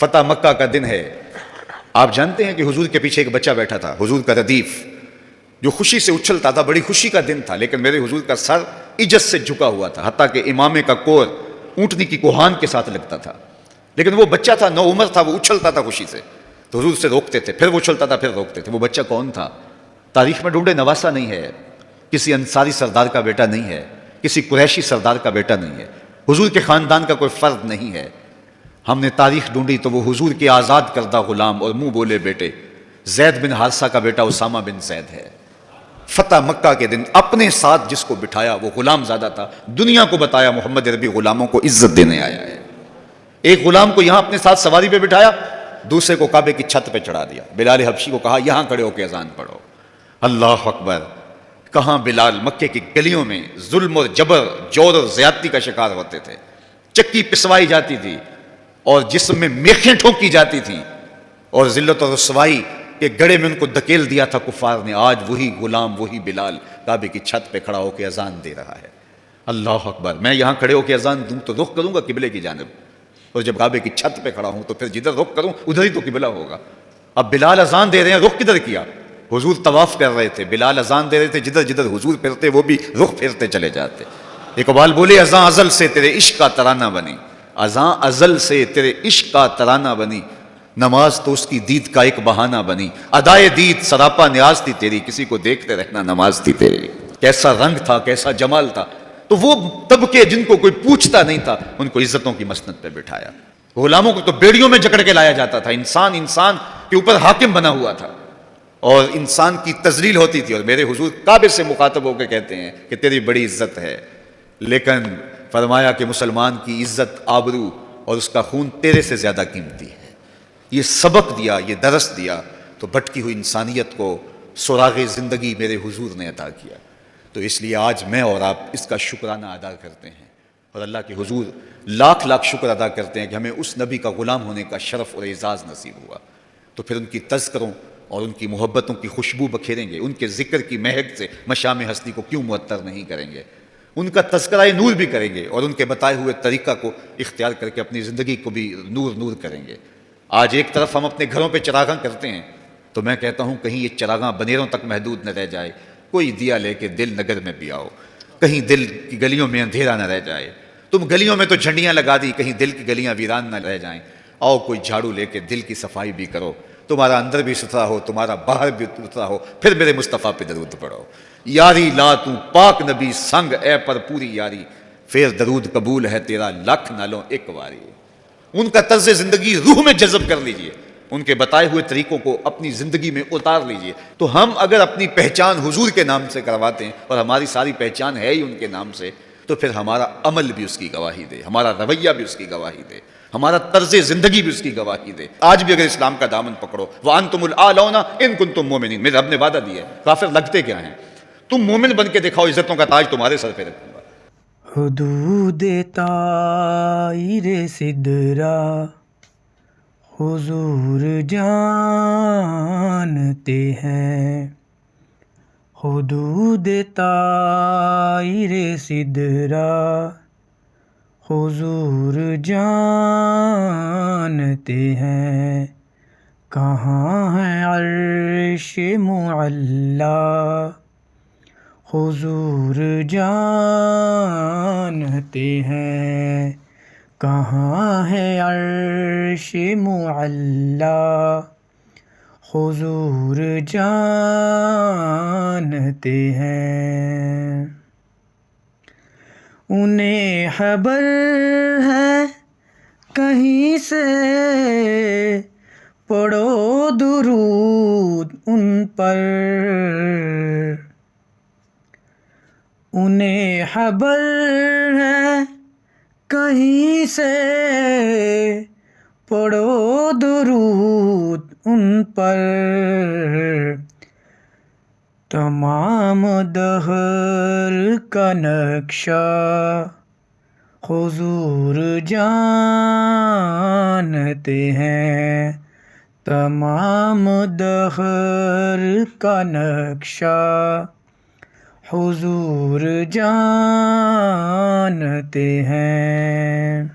فتح مکہ کا دن ہے. آپ جانتے ہیں کہ حضور کے پیچھے ایک بچہ بیٹھا تھا، حضور کا ردیف، جو خوشی سے اچھلتا تھا. بڑی خوشی کا دن تھا، لیکن میرے حضور کا سر عجز سے جھکا ہوا تھا، حتیٰ کہ امامے کا کور اونٹنی کی کوہان کے ساتھ لگتا تھا. لیکن وہ بچہ تھا، نو عمر تھا، وہ اچھلتا تھا خوشی سے، تو حضور سے روکتے تھے، پھر وہ اچھلتا تھا، پھر روکتے تھے. وہ بچہ کون تھا؟ تاریخ میں ڈھونڈے، نواسا نہیں ہے، کسی انصاری سردار کا بیٹا نہیں ہے، کسی قریشی سردار کا بیٹا نہیں ہے، حضور کے خاندان کا کوئی فرد نہیں ہے. ہم نے تاریخ ڈھونڈی تو وہ حضور کے آزاد کردہ غلام اور منہ بولے بیٹے زید بن حارثہ کا بیٹا اسامہ بن زید ہے. فتح مکہ کے دن اپنے ساتھ جس کو بٹھایا وہ غلام زادہ تھا. دنیا کو بتایا محمد عربی غلاموں کو عزت دینے آیا ہے. ایک غلام کو یہاں اپنے ساتھ سواری پہ بٹھایا، دوسرے کو کعبے کی چھت پہ چڑھا دیا. بلال حبشی کو کہا یہاں کھڑے ہو کے اذان پڑھو. اللہ اکبر! کہاں بلال مکے کی گلیوں میں ظلم اور جبر، جور اور زیادتی کا شکار ہوتے تھے. چکی پسوائی جاتی تھی اور جسم میں میخیں ٹھونکی جاتی تھیں، اور ذلت اور رسوائی کے گڑے میں ان کو دھکیل دیا تھا کفار نے. آج وہی غلام، وہی بلال کعبے کی چھت پہ کھڑا ہو کے اذان دے رہا ہے. اللہ اکبر! میں یہاں کھڑے ہو کے اذان دوں تو رخ کروں گا قبلے کی جانب، اور جب کعبے کی چھت پہ کھڑا ہوں تو پھر جدھر رخ کروں ادھر ہی تو قبلہ ہوگا. اب بلال اذان دے رہے ہیں، رخ کدھر کیا؟ حضور طواف کر رہے تھے، بلال اذان دے رہے تھے، جدھر جدھر حضور پھرتے وہ بھی رخ پھرتے چلے جاتے. اقبال بولے اذان ازل سے تیرے عشق کا ترانہ بنی، اذان ازل سے تیرے عشق کا ترانہ بنی، نماز تو اس کی دید کا ایک بہانہ بنی، ادائے دید سراپا نیاز تھی تیری، کسی کو دیکھتے رہنا نماز تھی تیری. کیسا رنگ تھا، کیسا جمال تھا. تو وہ طبقے جن کو کوئی پوچھتا نہیں تھا ان کو عزتوں کی مسند پہ بٹھایا. غلاموں کو تو بیڑیوں میں جکڑ کے لایا جاتا تھا. انسان انسان کے اوپر حاکم بنا ہوا تھا اور انسان کی تذلیل ہوتی تھی. اور میرے حضور کعبے سے مخاطب ہو کے کہتے ہیں کہ تیری بڑی عزت ہے، لیکن فرمایا کہ مسلمان کی عزت، آبرو اور اس کا خون تیرے سے زیادہ قیمتی ہے. یہ سبق دیا، یہ درس دیا تو بھٹکی ہوئی انسانیت کو سراغ زندگی میرے حضور نے عطا کیا. تو اس لیے آج میں اور آپ اس کا شکرانہ ادا کرتے ہیں اور اللہ کے حضور لاکھ لاکھ شکر ادا کرتے ہیں کہ ہمیں اس نبی کا غلام ہونے کا شرف اور اعزاز نصیب ہوا. تو پھر ان کی تذکروں اور ان کی محبتوں کی خوشبو بکھیریں گے، ان کے ذکر کی مہک سے مشام ہستی کو کیوں معطر نہیں کریں گے، ان کا تذکرہ نور بھی کریں گے اور ان کے بتائے ہوئے طریقہ کو اختیار کر کے اپنی زندگی کو بھی نور نور کریں گے. آج ایک طرف ہم اپنے گھروں پہ چراغاں کرتے ہیں تو میں کہتا ہوں کہیں یہ چراغاں بنیروں تک محدود نہ رہ جائے. کوئی دیا لے کے دل نگر میں بھی آؤ، کہیں دل کی گلیوں میں اندھیرا نہ رہ جائے. تم گلیوں میں تو جھنڈیاں لگا دی، کہیں دل کی گلیاں ویران نہ رہ جائیں. آؤ کوئی جھاڑو لے کے دل کی صفائی بھی کرو، تمہارا اندر بھی ستھرا ہو، تمہارا باہر بھی ستھرا ہو. پھر میرے مصطفیٰ پہ درود پڑھو. یاری لا تو پاک نبی سنگ اے پر پوری یاری، پھر درود قبول ہے تیرا لکھ نالوں ایک واری. ان کا طرز زندگی روح میں جذب کر لیجئے، ان کے بتائے ہوئے طریقوں کو اپنی زندگی میں اتار لیجئے. تو ہم اگر اپنی پہچان حضور کے نام سے کرواتے ہیں اور ہماری ساری پہچان ہے ہی ان کے نام سے، تو پھر ہمارا عمل بھی اس کی گواہی دے، ہمارا رویہ بھی اس کی گواہی دے، ہمارا طرز زندگی بھی اس کی گواہی دے. آج بھی اگر اسلام کا دامن پکڑو، وَأَنْتُمُ الْأَعْلَوْنَ إِن كُنتُم مُؤْمِنِينَ، میرے رب نے وعدہ دیا ہے. کافر لگتے کیا ہیں؟ تم مومن بن کے دکھاؤ، عزتوں کا تاج تمہارے سر پہ رکھوں گا. حدود طائر سدرا حضور جانتے ہیں، حدود طائر سدرا حضور جانتے ہیں. کہاں ہے عرش معلا حضور جانتے ہیں. کہاں ہے عرش معلا حضور جانتے ہیں. انہیں خبر ہے کہیں سے، پڑھو درود ان پر. انہیں خبر ہے کہیں سے، پڑھو درود ان پر. تمام دہر کا نقشہ حضور جانتے ہیں. تمام دہر کا نقشہ حضور جانتے ہیں.